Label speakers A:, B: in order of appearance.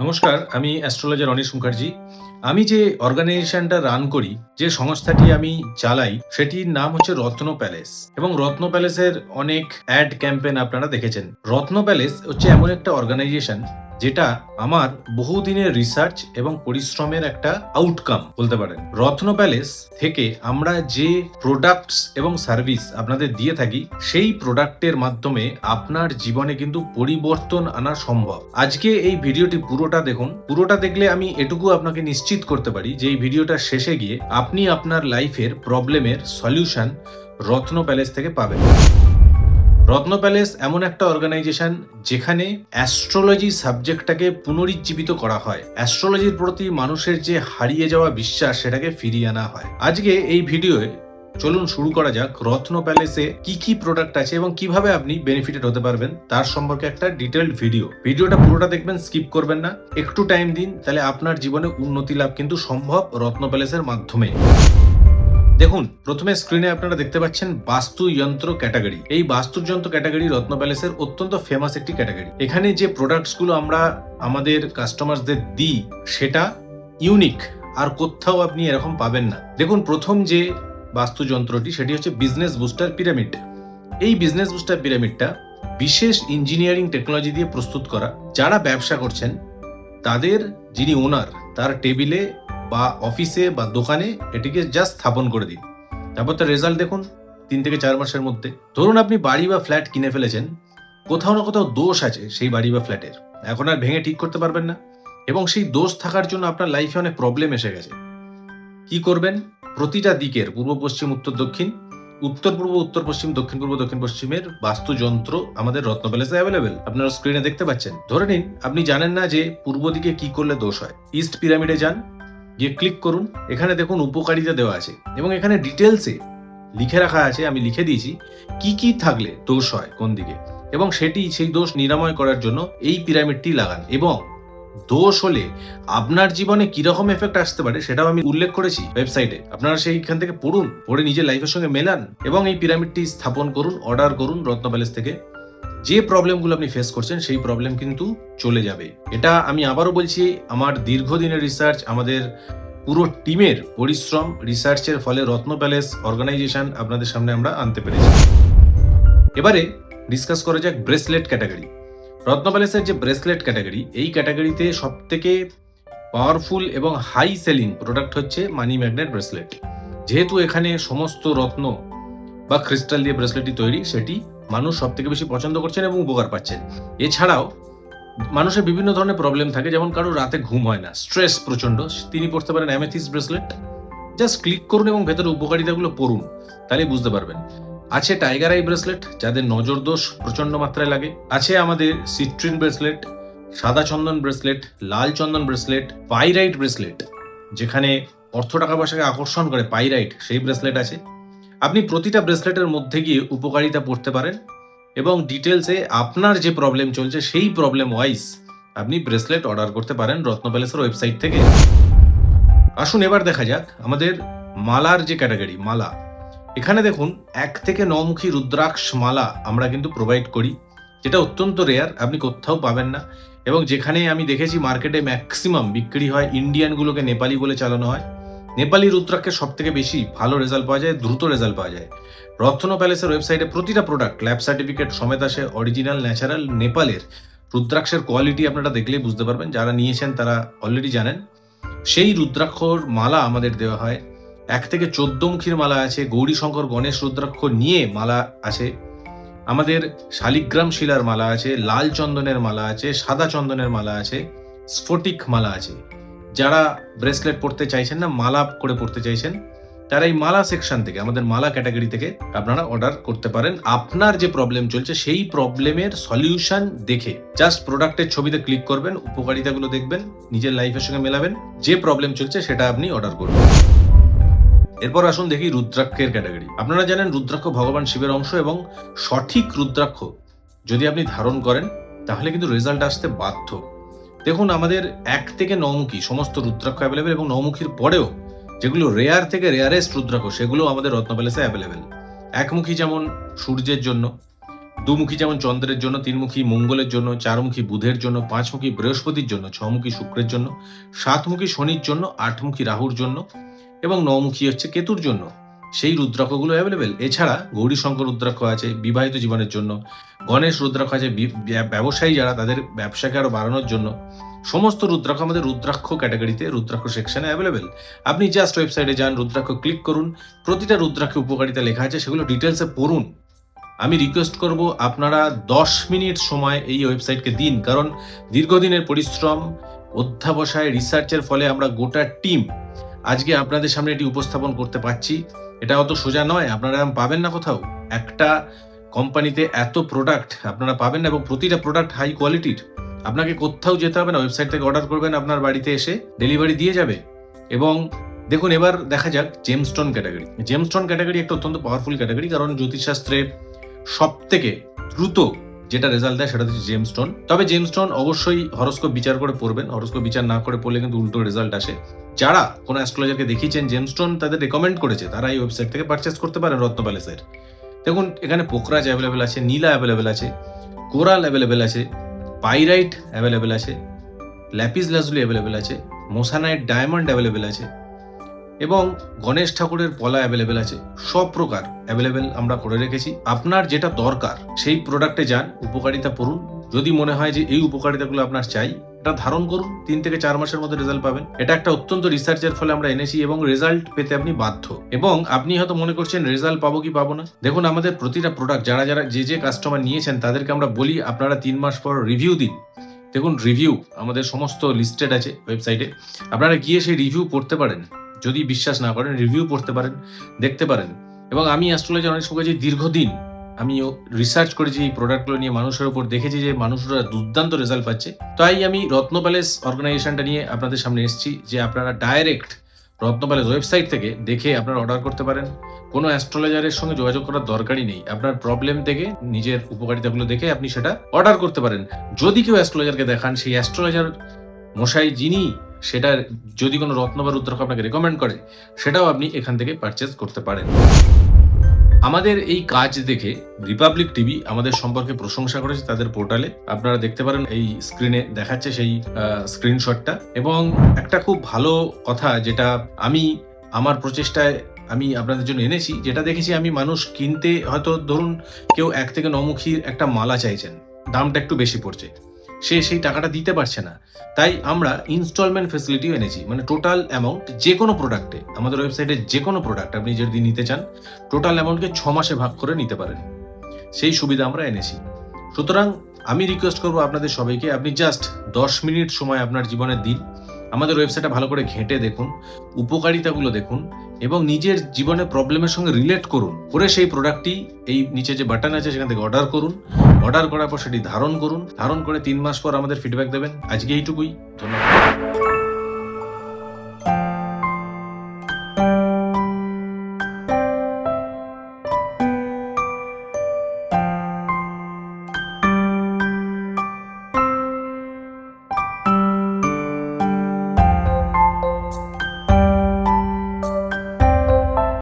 A: নমস্কার, আমি astrologer anise Mukherjee. আমি যে অর্গানাইজেশনটা রান করি, যে সংস্থাটি আমি চালাই, সেটির নাম হচ্ছে রত্ন প্যালেস। এবং রত্ন প্যালেসের অনেক অ্যাড ক্যাম্পেন আপনারা দেখেছেন। রত্ন প্যালেস হচ্ছে এমন একটা অর্গানাইজেশন যেটা আমার বহুদিনের রিসার্চ এবং পরিশ্রমের একটা আউটকাম বলতে পারেন। রত্ন প্যালেস থেকে আমরা যে প্রোডাক্টস এবং সার্ভিস আপনাদের দিয়ে থাকি, সেই প্রোডাক্টের মাধ্যমে আপনার জীবনে কিন্তু পরিবর্তন আনা সম্ভব। আজকে এই ভিডিওটি পুরোটা দেখুন। পুরোটা দেখলে আমি এটুকু আপনাকে নিশ্চিত করতে পারি যে এই ভিডিওটা শেষে গিয়ে আপনি আপনার লাইফের প্রবলেমের সলিউশন রত্ন প্যালেস থেকে পাবেন। রত্ন প্যালেস এমন একটা অর্গানাইজেশন যেখানে অ্যাস্ট্রোলজি সাবজেক্টটাকে পুনরুজ্জীবিত করা হয়। অ্যাস্ট্রোলজির প্রতি মানুষের যে হারিয়ে যাওয়া বিশ্বাস, সেটাকে ফিরিয়ে আনা হয়। আজকে এই ভিডিওয়ে চলুন শুরু করা যাক। রত্ন প্যালেসে কি কি প্রোডাক্ট আছে এবং কিভাবে আপনি বেনিফিটেড হতে পারবেন তার সম্পর্কে একটা ডিটেইলড ভিডিওটা পুরোটা দেখবেন, স্কিপ করবেন না। একটু টাইম দিন, তাহলে আপনার জীবনে উন্নতি লাভ কিন্তু সম্ভব রত্ন প্যালেসের মাধ্যমে। দেখুন, প্রথমে স্ক্রিনে আপনারা দেখতে পাচ্ছেন বাস্তুযন্ত্র ক্যাটাগরি। এই বাস্তুযন্ত্র ক্যাটাগরি রত্ন প্যালেসের অত্যন্ত ফেমাস একটি ক্যাটাগরি। এখানে যে প্রোডাক্টস গুলো আমরা আমাদের কাস্টমারদের দিই, সেটা ইউনিক, আর কোথাও আপনি এরকম পাবেন না। দেখুন, প্রথম যে বাস্তুযন্ত্রটি সেটি হচ্ছে বিজনেস বুস্টার পিরামিড। এই বিজনেস বুস্টার পিরামিডটা বিশেষ ইঞ্জিনিয়ারিং টেকনোলজি দিয়ে প্রস্তুত করা। যারা ব্যবসা করছেন তাদের যিনি ওনার, তার টেবিলে বা অফিসে বা দোকানে এটিকে জাস্ট স্থাপন করে দিন। তারপর তার রেজাল্ট দেখুন 3 থেকে 4 মাসের মধ্যে। ধরুন আপনি বাড়ি বা ফ্ল্যাট কিনে ফেলেছেন, কোথাও না কোথাও দোষ আছে সেই বাড়ি বা ফ্ল্যাটের, এখন আর ভেঙে ঠিক করতে পারবেন না, এবং সেই দোষ থাকার জন্য আপনার লাইফে অনেক প্রবলেম এসে গেছে। কি করবেন? প্রতিটা দিকের পূর্ব পশ্চিম উত্তর দক্ষিণ, উত্তর পূর্ব উত্তর পশ্চিম দক্ষিণ পূর্ব দক্ষিণ পশ্চিমের বাস্তুযন্ত্র আমাদের রত্ন প্যালেসে অ্যাভেলেবেল। আপনারা স্ক্রিনে দেখতে পাচ্ছেন। ধরে নিন আপনি জানেন না যে পূর্ব দিকে কি করলে দোষ হয়। ইস্ট পিরামিডে যান, গিয়ে ক্লিক করুন। এখানে দেখুন উপকারিতা দেওয়া আছে এবং এখানে ডিটেলসে লিখে রাখা আছে, আমি লিখে দিয়েছি কি কি থাকলে দোষ হয় কোন দিকে, এবং সেই দোষ নিরাময় করার জন্য এই পিরামিডটি লাগান। এবং দোষ হলে আপনার জীবনে কিরকম এফেক্ট আসতে পারে সেটাও আমি উল্লেখ করেছি ওয়েবসাইটে। আপনারা সেইখান থেকে পড়ুন, পড়ে নিজের লাইফের সঙ্গে মেলান এবং এই পিরামিডটি স্থাপন করুন, অর্ডার করুন রত্ন প্যালেস থেকে। যে প্রবলেমগুলো আপনি ফেস করছেন সেই প্রবলেম কিন্তু চলে যাবে। এটা আমি আবারও বলছি, আমার দীর্ঘদিনের রিসার্চ, আমাদের পুরো টিমের পরিশ্রম, রিসার্চের ফলে রত্ন প্যালেস অর্গানাইজেশন আপনাদের সামনে আমরা আনতে পেরেছি। এবারে ডিসকাস করা যাক ব্রেসলেট ক্যাটাগরি। রত্ন প্যালেসের যে ব্রেসলেট ক্যাটাগরি, এই ক্যাটাগরিতে সবথেকে পাওয়ারফুল এবং হাই সেলিং প্রোডাক্ট হচ্ছে মানি ম্যাগনেট ব্রেসলেট। যেহেতু এখানে সমস্ত রত্ন বা ক্রিস্টাল দিয়ে ব্রেসলেটটি তৈরি, সেটি মানুষ সব থেকে বেশি পছন্দ করছেন এবং উপকার পাচ্ছেন। এছাড়াও মানুষের বিভিন্ন ধরনের প্রবলেম থাকে, যেমন কারো রাতে ঘুম হয় না, স্ট্রেস প্রচন্ড, তিনি পড়তে পারেন অ্যামেথিস্ট ব্রেসলেট। জাস্ট ক্লিক করুন এবং ভেতরে উপকারিতাগুলো পড়ুন, তাহলে বুঝতে পারবেন। আছে টাইগার আই ব্রেসলেট, যাদের নজর দোষ প্রচন্ড মাত্রায় লাগে। আছে আমাদের সিট্রিন ব্রেসলেট, সাদা চন্দন ব্রেসলেট, লাল চন্দন ব্রেসলেট, পাইরাইট ব্রেসলেট, যেখানে অর্থ টাকা পয়সাকে আকর্ষণ করে পাইরাইট, সেই ব্রেসলেট আছে। আপনি প্রতিটা ব্রেসলেটের মধ্যে গিয়ে উপকারিতা পড়তে পারেন এবং ডিটেলসে আপনার যে প্রবলেম চলছে সেই প্রবলেম ওয়াইজ আপনি ব্রেসলেট অর্ডার করতে পারেন রত্ন প্যালেসের ওয়েবসাইট থেকে। আসুন এবার দেখা যাক আমাদের মালার যে ক্যাটাগরি, মালা। এখানে দেখুন 1 থেকে 9 মুখী রুদ্রাক্ষ মালা আমরা কিন্তু প্রোভাইড করি, যেটা অত্যন্ত রেয়ার, আপনি কোথাও পাবেন না। এবং যেখানে আমি দেখেছি মার্কেটে ম্যাক্সিমাম বিক্রি হয়, ইন্ডিয়ানগুলোকে নেপালি বলে চালানো হয়। নেপালি রুদ্রাক্ষের সব থেকে বেশি ভালো রেজাল্ট পাওয়া যায়, দ্রুত রেজাল্ট পাওয়া যায়। রত্ন প্যালেসের ওয়েবসাইটে প্রতিটা প্রোডাক্ট ল্যাব সার্টিফিকেট সমেত আসে, অরিজিনাল ন্যাচারাল নেপালের রুদ্রাক্ষের কোয়ালিটি আপনারা দেখলেই বুঝতে পারবেন, যারা নিয়েছেন তারা অলরেডি জানেন। সেই রুদ্রাক্ষর মালা আমাদের দেওয়া হয়। 1 থেকে 14 মুখীর মালা আছে, গৌরী শঙ্কর গণেশ রুদ্রাক্ষ নিয়ে মালা আছে, আমাদের শালিগ্রাম শিলার মালা আছে, লাল চন্দনের মালা আছে, সাদা চন্দনের মালা আছে, স্ফটিক মালা আছে। যারা ব্রেসলেট পড়তে চাইছেন না, মালা করে পড়তে চাইছেন, তারা এই মালা সেকশন থেকে, আমাদের মালা ক্যাটাগরি থেকে আপনারা অর্ডার করতে পারেন। আপনার যে প্রবলেম চলছে সেই প্রবলেমের সলিউশন দেখে জাস্ট প্রোডাক্টের ছবিতে ক্লিক করবেন, উপকারিতাগুলো দেখবেন, নিজের লাইফের সঙ্গে মেলাবেন, যে প্রবলেম চলছে সেটা আপনি অর্ডার করবেন। এরপর আসুন দেখি রুদ্রাক্ষের ক্যাটাগরি। আপনারা জানেন রুদ্রাক্ষ ভগবান শিবের অংশ, এবং সঠিক রুদ্রাক্ষ যদি আপনি ধারণ করেন তাহলে কিন্তু রেজাল্ট আসতে বাধ্য। দেখুন, আমাদের 1 থেকে 9 মুখী সমস্ত রুদ্রাক্ষ অ্যাভেলেবেল, এবং 9 মুখীর পরেও যেগুলো রেয়ার থেকে রেয়ারেস্ট রুদ্রাক্ষ সেগুলো আমাদের রত্ন প্যালেসে অ্যাভেলেবেল। 1 মুখী যেমন সূর্যের জন্য, দুমুখী যেমন চন্দ্রের জন্য, তিনমুখী মঙ্গলের জন্য, চারমুখী বুধের জন্য, পাঁচমুখী বৃহস্পতির জন্য, ছমুখী শুক্রের জন্য, সাতমুখী শনির জন্য, আটমুখী রাহুর জন্য এবং নমুখী হচ্ছে কেতুর জন্য। সেই রুদ্রাক্ষগুলো অ্যাভেলেবেল। এছাড়া গৌরীশঙ্কর রুদ্রাক্ষ আছে বিবাহিত জীবনের জন্য, গণেশ রুদ্রাক্ষ আছে ব্যবসায়ী যারা তাদের ব্যবসাকে আরো বাড়ানোর জন্য। সমস্ত রুদ্রাক্ষ আমাদের রুদ্রাক্ষ ক্যাটাগরিতে রুদ্রাক্ষ সেকশনে অ্যাভেলেবেল। আপনি জাস্ট ওয়েবসাইটে যান, রুদ্রাক্ষ ক্লিক করুন, প্রতিটা রুদ্রাক্ষে উপকারিতা লেখা আছে, সেগুলো ডিটেলসে পড়ুন। আমি রিকোয়েস্ট করব আপনারা 10 মিনিট সময় এই ওয়েবসাইটকে দিন, কারণ দীর্ঘদিনের পরিশ্রম, অধ্যাবসায়, রিসার্চের ফলে আমরা গোটা টিম আজকে আপনাদের সামনে এটি উপস্থাপন করতে পারছি। এটা অত সোজা নয়, আপনারা পাবেন না কোথাও। একটা কোম্পানিতে এত প্রোডাক্ট আপনারা পাবেন না এবং প্রতিটা প্রোডাক্ট হাই কোয়ালিটির। আপনাকে কোথাও যেতে হবে না, ওয়েবসাইট থেকে অর্ডার করবেন, আপনার বাড়িতে এসে ডেলিভারি দিয়ে যাবে। এবং দেখুন, এবার দেখা যাক জেমস্টোন ক্যাটাগরি। জেমস্টোন ক্যাটাগরি একটা অত্যন্ত পাওয়ারফুল ক্যাটাগরি, কারণ জ্যোতিষশাস্ত্রে সব থেকে দ্রুত যেটা রেজাল্ট দেয় সেটা হচ্ছে জেমস্টোন। তবে জেমস্টোন অবশ্যই হরোস্কোপ বিচার করে পড়বেন, হরোস্কোপ বিচার না করে পড়লে কিন্তু উল্টো রেজাল্ট আসে। যারা কোনো অ্যাস্ট্রোলজারকে দেখিয়েছেন জেমস্টোন তাদের রেকমেন্ড করেছে, তারা এই ওয়েবসাইট থেকে পারচেস করতে পারেন রত্ন প্যালেসের। দেখুন, এখানে পোকরাজ অ্যাভেলেবেল আছে, নীলা অ্যাভেলেবেল আছে, কোরাল অ্যাভেলেবেল আছে, পাইরাইট অ্যাভেলেবেল আছে, ল্যাপিস লাজুলি অ্যাভেলেবেল আছে, মোসানাইট ডায়মন্ড অ্যাভেলেবেল আছে এবং গণেশ ঠাকুরের পলা অ্যাভেলেবেল আছে। সব প্রকার অ্যাভেলেবেল আমরা করে রেখেছি। আপনার যেটা দরকার সেই প্রোডাক্টে যান, উপকারিতা পড়ুন। যদি মনে হয় যে এই উপকারিতাগুলো আপনার চাই, এটা ধারণ করুন, 3 থেকে 4 মাসের মধ্যে রেজাল্ট পাবেন। এটা একটা অত্যন্ত রিসার্চের ফলে আমরা এনেছি এবং রেজাল্ট পেতে আপনি বাধ্য। এবং আপনি হয়তো মনে করছেন রেজাল্ট পাবো কি পাবো না। দেখুন, আমাদের প্রতিটা প্রোডাক্ট যারা যারা যে কাস্টমার নিয়েছেন তাদেরকে আমরা বলি আপনারা 3 মাস পর রিভিউ দিন। দেখুন, রিভিউ আমাদের সমস্ত লিস্টেড আছে ওয়েবসাইটে, আপনারা গিয়ে সেই রিভিউ পড়তে পারেন। যদি বিশ্বাস না করেন, রিভিউ পড়তে পারেন, দেখতে পারেন। এবং আমি অ্যাস্ট্রোলজি অনেক সময় যে দীর্ঘদিন আমি রিসার্চ করেছি এই প্রোডাক্টগুলো নিয়ে, মানুষের উপর দেখেছি যে মানুষরা দুর্দান্ত রেজাল্ট পাচ্ছে। তাই আমি রত্ন প্যালেস অর্গানাইজেশনটা নিয়ে আপনাদের সামনে এসেছি যে আপনারা ডাইরেক্ট রত্ন প্যালেস ওয়েবসাইট থেকে দেখে আপনারা অর্ডার করতে পারেন। কোনো অ্যাস্ট্রোলজারের সঙ্গে যোগাযোগ করার দরকারই নেই। আপনার প্রবলেম থেকে নিজের উপকারিতাগুলো দেখে আপনি সেটা অর্ডার করতে পারেন। যদি কেউ অ্যাস্ট্রোলজারকে দেখান, সেই অ্যাস্ট্রোলজার মশাই যিনি সেটার যদি কোনো রত্ন বা রুদ্রাক্ষ আপনাকে রেকমেন্ড করে, সেটাও আপনি এখান থেকে পারচেজ করতে পারেন। আমাদের এই কাজ দেখে রিপাবলিক টিভি আমাদের সম্পর্কে প্রশংসা করেছে তাদের পোর্টালে। আপনারা দেখতে পারেন, এই স্ক্রিনে দেখাচ্ছে সেই স্ক্রিনশটটা। এবং একটা খুব ভালো কথা যেটা আমি আমার প্রচেষ্টায় আমি আপনাদের জন্য এনেছি, যেটা দেখেছি আমি, মানুষ কিনতে হয়তো ধরুন কেউ 1 থেকে 9 মুখীর একটা মালা চাইছেন, দামটা একটু বেশি পড়ছে, সে সেই টাকাটা দিতে পারছে না। তাই আমরা ইনস্টলমেন্ট ফেসিলিটিও এনেছি, মানে টোটাল অ্যামাউন্ট যে কোনো প্রোডাক্টে, আমাদের ওয়েবসাইটে যে কোনো প্রোডাক্ট আপনি যদি নিতে চান, টোটাল অ্যামাউন্টকে 6 মাসে ভাগ করে নিতে পারেন, সেই সুবিধা আমরা এনেছি। সুতরাং আমি রিকোয়েস্ট করবো আপনাদের সবাইকে, আপনি জাস্ট 10 মিনিট সময় আপনার জীবনে দিন, আমাদের ওয়েবসাইটটা ভালো করে ঘেঁটে দেখুন, উপকারিতাগুলো দেখুন এবং নিজের জীবনের প্রবলেমের সঙ্গে রিলেট করুন, করে সেই প্রোডাক্টটি এই নিচে যে বাটন আছে সেখান থেকে অর্ডার করুন। অর্ডার করার পর সেটি ধারণ করুন, ধারণ করে 3 মাস পর আমাদের ফিডব্যাক দেবেন। আজকে এইটুকুই, ধন্যবাদ।